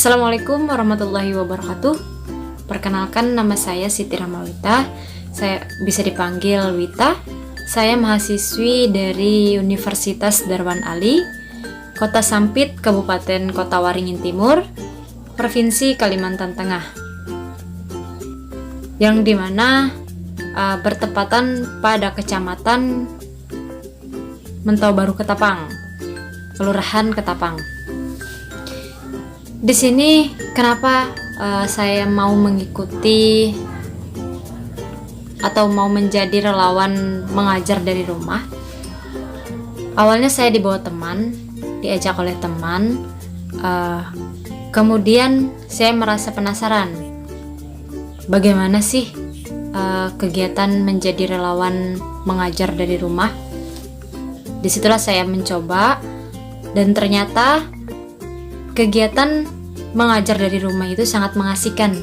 Assalamualaikum warahmatullahi wabarakatuh. Perkenalkan, nama saya Siti Rahmawita. Saya bisa dipanggil Wita. Saya mahasiswi dari Universitas Darwan Ali, Kota Sampit, Kabupaten Kota Waringin Timur, Provinsi Kalimantan Tengah. Yang dimana bertepatan pada Kecamatan Mentau Baru Ketapang, Kelurahan Ketapang. Di sini kenapa saya mau mengikuti atau mau menjadi relawan mengajar dari rumah? Awalnya saya dibawa teman, diajak oleh teman. Kemudian saya merasa penasaran, bagaimana sih kegiatan menjadi relawan mengajar dari rumah. Disitulah saya mencoba, dan ternyata kegiatan mengajar dari rumah itu sangat mengasihkan.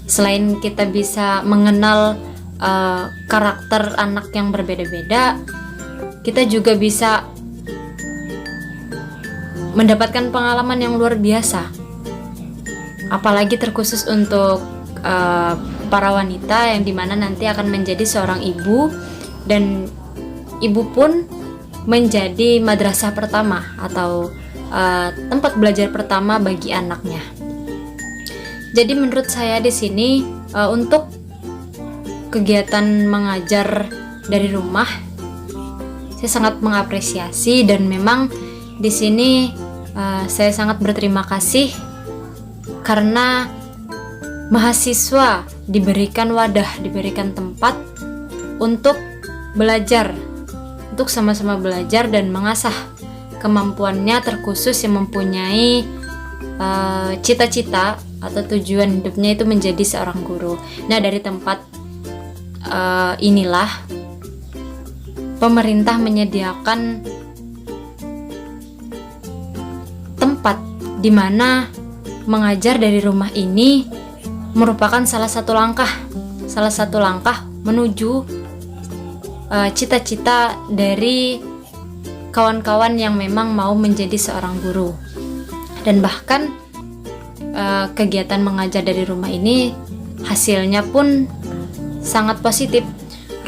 Selain kita bisa mengenal karakter anak yang berbeda-beda, kita juga bisa mendapatkan pengalaman yang luar biasa. Apalagi terkhusus untuk para wanita yang dimana nanti akan menjadi seorang ibu, dan ibu pun menjadi madrasah pertama atau tempat belajar pertama bagi anaknya. Jadi menurut saya di sini untuk kegiatan mengajar dari rumah, saya sangat mengapresiasi, dan memang di sini saya sangat berterima kasih karena mahasiswa diberikan wadah, diberikan tempat untuk belajar, untuk sama-sama belajar dan mengasah kemampuannya, terkhusus yang mempunyai cita-cita atau tujuan hidupnya itu menjadi seorang guru. Nah, dari tempat inilah pemerintah menyediakan tempat di mana mengajar dari rumah ini merupakan salah satu langkah menuju cita-cita dari kawan-kawan yang memang mau menjadi seorang guru. Dan bahkan kegiatan mengajar dari rumah ini hasilnya pun sangat positif.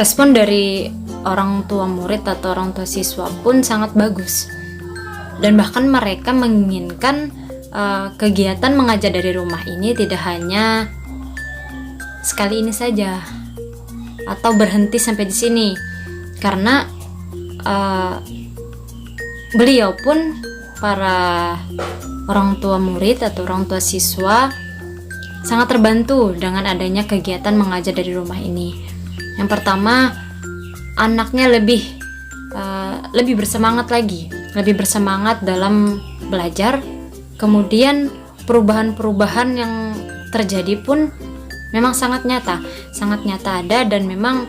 Respon dari orang tua murid atau orang tua siswa pun sangat bagus. Dan bahkan mereka menginginkan kegiatan mengajar dari rumah ini tidak hanya sekali ini saja atau berhenti sampai di sini, karena beliau pun, para orang tua murid atau orang tua siswa, sangat terbantu dengan adanya kegiatan mengajar dari rumah ini. Yang pertama, anaknya lebih bersemangat lagi, lebih bersemangat dalam belajar. Kemudian perubahan-perubahan yang terjadi pun memang sangat nyata ada, dan memang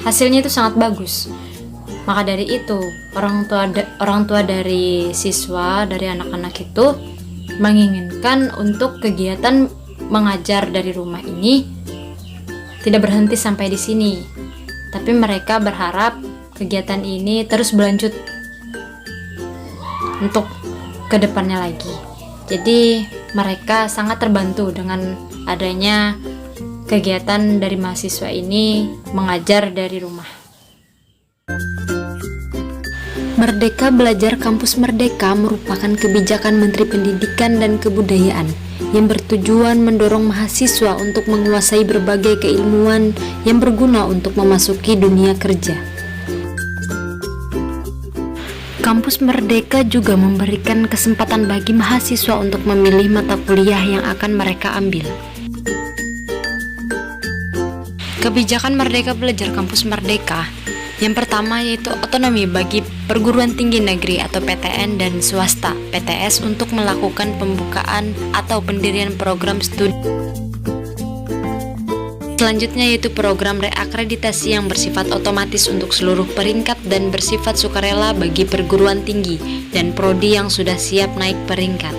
hasilnya itu sangat bagus. Maka dari itu, orang tua dari siswa, dari anak-anak itu menginginkan untuk kegiatan mengajar dari rumah ini tidak berhenti sampai di sini, tapi mereka berharap kegiatan ini terus berlanjut untuk kedepannya lagi. Jadi mereka sangat terbantu dengan adanya kegiatan dari mahasiswa ini mengajar dari rumah. Merdeka Belajar Kampus Merdeka merupakan kebijakan Menteri Pendidikan dan Kebudayaan yang bertujuan mendorong mahasiswa untuk menguasai berbagai keilmuan yang berguna untuk memasuki dunia kerja. Kampus Merdeka juga memberikan kesempatan bagi mahasiswa untuk memilih mata kuliah yang akan mereka ambil. Kebijakan Merdeka Belajar Kampus Merdeka yang pertama yaitu otonomi bagi perguruan tinggi negeri atau PTN dan swasta PTS untuk melakukan pembukaan atau pendirian program studi. Selanjutnya yaitu program reakreditasi yang bersifat otomatis untuk seluruh peringkat dan bersifat sukarela bagi perguruan tinggi dan prodi yang sudah siap naik peringkat.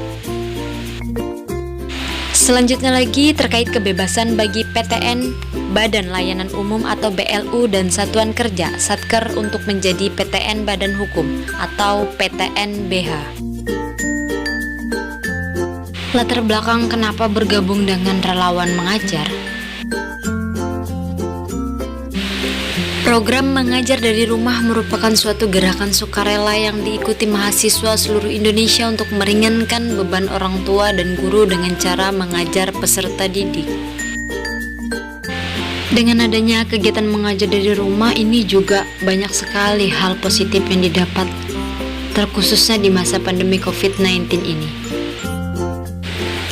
Selanjutnya lagi terkait kebebasan bagi PTN, Badan Layanan Umum atau BLU, dan Satuan Kerja Satker untuk menjadi PTN Badan Hukum atau PTN BH. Latar belakang kenapa bergabung dengan relawan mengajar? Program mengajar dari rumah merupakan suatu gerakan sukarela yang diikuti mahasiswa seluruh Indonesia untuk meringankan beban orang tua dan guru dengan cara mengajar peserta didik. Dengan adanya kegiatan mengajar dari rumah ini juga banyak sekali hal positif yang didapat, terkhususnya di masa pandemi COVID-19 ini.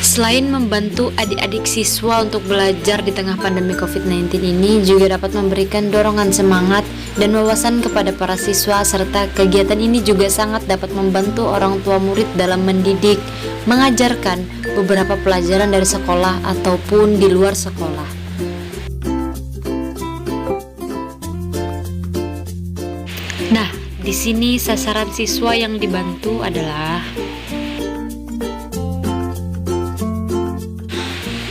Selain membantu adik-adik siswa untuk belajar di tengah pandemi COVID-19 ini, juga dapat memberikan dorongan semangat dan wawasan kepada para siswa, serta kegiatan ini juga sangat dapat membantu orang tua murid dalam mendidik, mengajarkan beberapa pelajaran dari sekolah ataupun di luar sekolah. Nah, di sini sasaran siswa yang dibantu adalah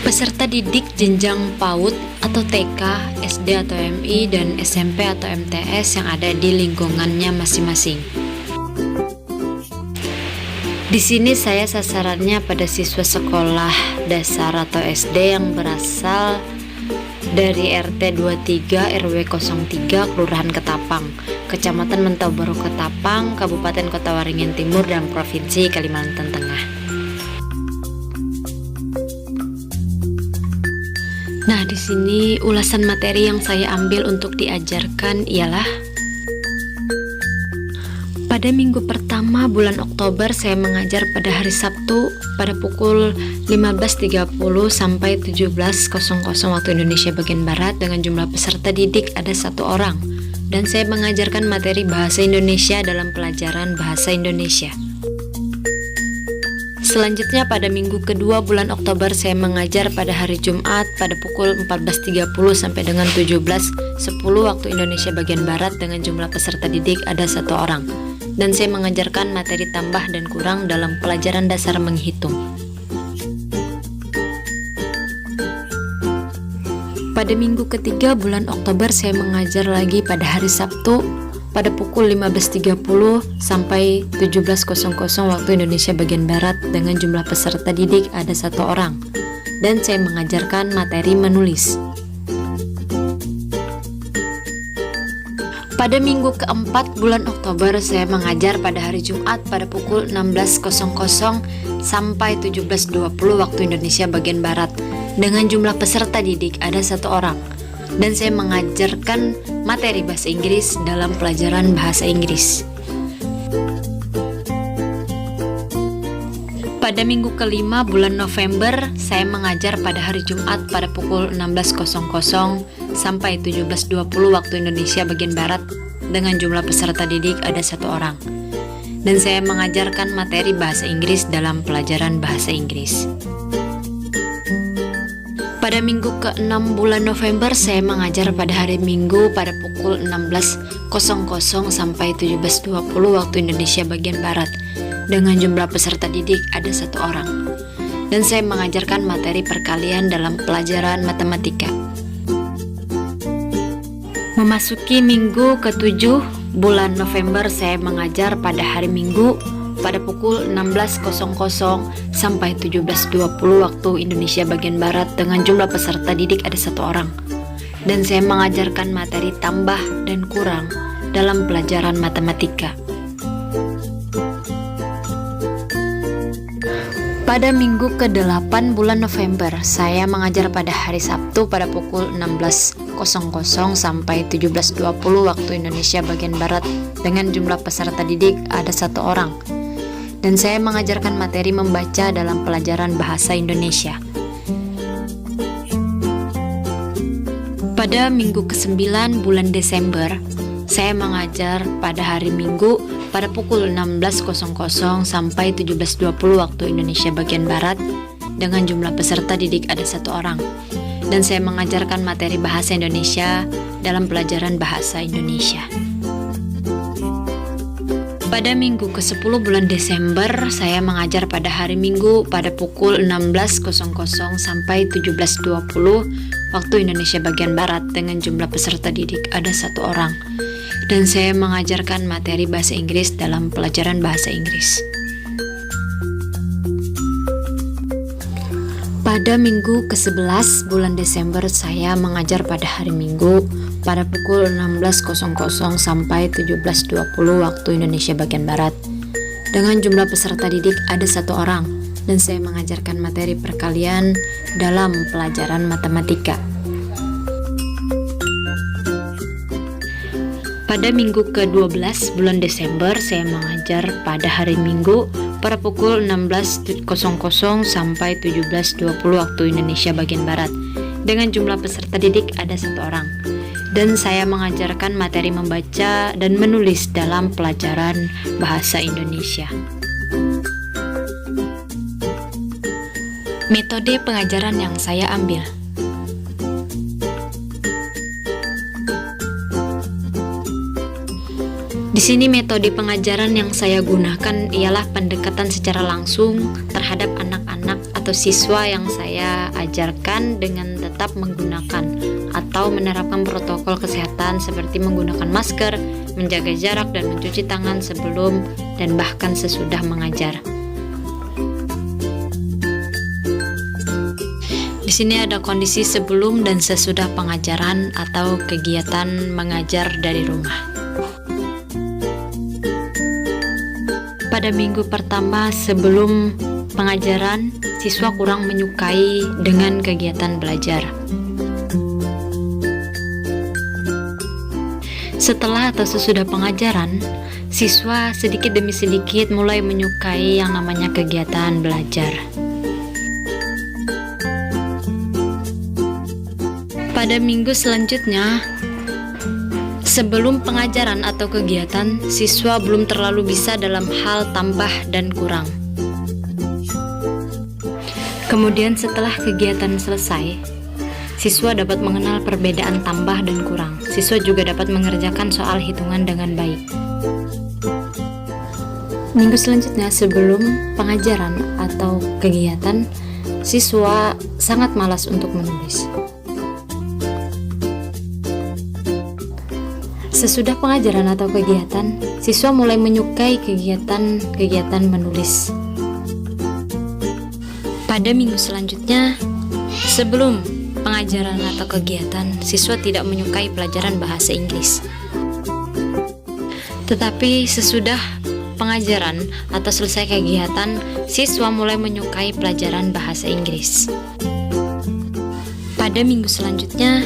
peserta didik jenjang PAUD atau TK, SD atau MI, dan SMP atau MTS yang ada di lingkungannya masing-masing. Di sini saya sasarannya pada siswa sekolah dasar atau SD yang berasal dari RT 23 RW 03 Kelurahan Ketapang, Kecamatan Mentau-Baru Ketapang, Kabupaten Kota Waringin Timur, dan Provinsi Kalimantan Tengah. Nah, di sini ulasan materi yang saya ambil untuk diajarkan ialah pada minggu pertama bulan Oktober saya mengajar pada hari Sabtu pada pukul 15.30 sampai 17.00 waktu Indonesia bagian Barat dengan jumlah peserta didik ada 1 orang, dan saya mengajarkan materi bahasa Indonesia dalam pelajaran bahasa Indonesia. Selanjutnya pada minggu kedua bulan Oktober saya mengajar pada hari Jumat pada pukul 14.30 sampai dengan 17.10 waktu Indonesia bagian Barat dengan jumlah peserta didik ada 1 orang, dan saya mengajarkan materi tambah dan kurang dalam pelajaran dasar menghitung. Pada minggu ketiga bulan Oktober saya mengajar lagi pada hari Sabtu pada pukul 15.30 sampai 17.00 waktu Indonesia bagian Barat dengan jumlah peserta didik ada 1 orang, dan saya mengajarkan materi menulis. Pada minggu keempat bulan Oktober saya mengajar pada hari Jumat pada pukul 16.00 sampai 17.20 waktu Indonesia bagian Barat dengan jumlah peserta didik ada 1 orang, dan saya mengajarkan materi bahasa Inggris dalam pelajaran bahasa Inggris. Pada minggu kelima bulan November saya mengajar pada hari Jumat pada pukul 16.00 sampai 17.20 waktu Indonesia bagian Barat dengan jumlah peserta didik ada 1 orang, dan saya mengajarkan materi bahasa Inggris dalam pelajaran bahasa Inggris. Pada minggu ke-6 bulan November saya mengajar pada hari Minggu pada pukul 16.00 sampai 17.20 waktu Indonesia bagian Barat dengan jumlah peserta didik ada 1 orang, dan saya mengajarkan materi perkalian dalam pelajaran matematika. Memasuki minggu ke-7 bulan November saya mengajar pada hari Minggu pada pukul 16.00 sampai 17.20 waktu Indonesia bagian Barat dengan jumlah peserta didik ada 1 orang, dan saya mengajarkan materi tambah dan kurang dalam pelajaran matematika. Pada minggu ke-8 bulan November saya mengajar pada hari Sabtu pada pukul 16.00 sampai 17.20 waktu Indonesia bagian Barat dengan jumlah peserta didik ada 1 orang, dan saya mengajarkan materi membaca dalam pelajaran bahasa Indonesia. Pada minggu ke-9 bulan Desember, saya mengajar pada hari Minggu pada pukul 16.00 sampai 17.20 waktu Indonesia bagian Barat dengan jumlah peserta didik ada 1 orang, dan saya mengajarkan materi bahasa Indonesia dalam pelajaran bahasa Indonesia. Pada minggu ke-10 bulan Desember, saya mengajar pada hari Minggu pada pukul 16.00 sampai 17.20 waktu Indonesia bagian Barat dengan jumlah peserta didik ada 1 orang, dan saya mengajarkan materi bahasa Inggris dalam pelajaran bahasa Inggris. Pada minggu ke-11 bulan Desember saya mengajar pada hari Minggu pada pukul 16.00 sampai 17.20 waktu Indonesia bagian Barat. Dengan jumlah peserta didik ada 1 orang dan saya mengajarkan materi perkalian dalam pelajaran matematika. Pada minggu ke-12 bulan Desember saya mengajar pada hari Minggu pada pukul 16.00 sampai 17.20 waktu Indonesia bagian Barat. Dengan jumlah peserta didik ada 1 orang. Dan saya mengajarkan materi membaca dan menulis dalam pelajaran bahasa Indonesia. Metode pengajaran yang saya ambil. Di sini metode pengajaran yang saya gunakan ialah pendekatan secara langsung terhadap anak-anak atau siswa yang saya ajarkan dengan tetap menggunakan atau menerapkan protokol kesehatan seperti menggunakan masker, menjaga jarak dan mencuci tangan sebelum dan bahkan sesudah mengajar. Di sini ada kondisi sebelum dan sesudah pengajaran atau kegiatan mengajar dari rumah. Pada minggu pertama sebelum pengajaran, siswa kurang menyukai dengan kegiatan belajar. Setelah atau sesudah pengajaran, siswa sedikit demi sedikit mulai menyukai yang namanya kegiatan belajar. Pada minggu selanjutnya, sebelum pengajaran atau kegiatan, siswa belum terlalu bisa dalam hal tambah dan kurang. Kemudian setelah kegiatan selesai, siswa dapat mengenal perbedaan tambah dan kurang. Siswa juga dapat mengerjakan soal hitungan dengan baik. Minggu selanjutnya sebelum pengajaran atau kegiatan, siswa sangat malas untuk menulis. Sesudah pengajaran atau kegiatan, siswa mulai menyukai kegiatan menulis. Pada minggu selanjutnya, sebelum pengajaran atau kegiatan, siswa tidak menyukai pelajaran bahasa Inggris. Tetapi sesudah pengajaran atau selesai kegiatan, siswa mulai menyukai pelajaran bahasa Inggris. Pada minggu selanjutnya,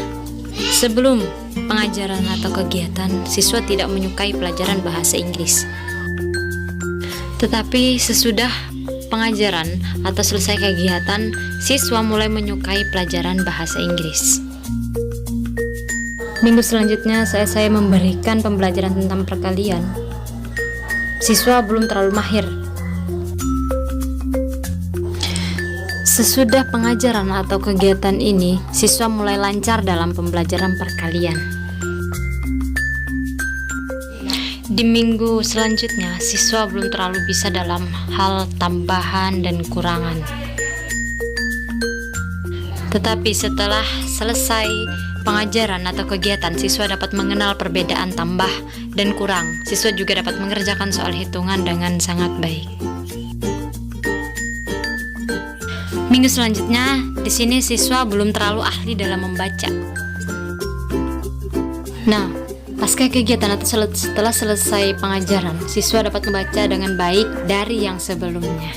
sebelum pengajaran atau kegiatan, siswa tidak menyukai pelajaran bahasa Inggris. Tetapi sesudah pengajaran atau selesai kegiatan, siswa mulai menyukai pelajaran bahasa Inggris. Minggu selanjutnya saya memberikan pembelajaran tentang perkalian. Siswa belum terlalu mahir. Sesudah pengajaran atau kegiatan ini, siswa mulai lancar dalam pembelajaran perkalian. Di minggu selanjutnya, siswa belum terlalu bisa dalam hal tambahan dan kurangan. Tetapi setelah selesai pengajaran atau kegiatan, siswa dapat mengenal perbedaan tambah dan kurang. Siswa juga dapat mengerjakan soal hitungan dengan sangat baik. Minggu selanjutnya, di sini siswa belum terlalu ahli dalam membaca. Nah, pasca kegiatan atau setelah selesai pengajaran, siswa dapat membaca dengan baik dari yang sebelumnya.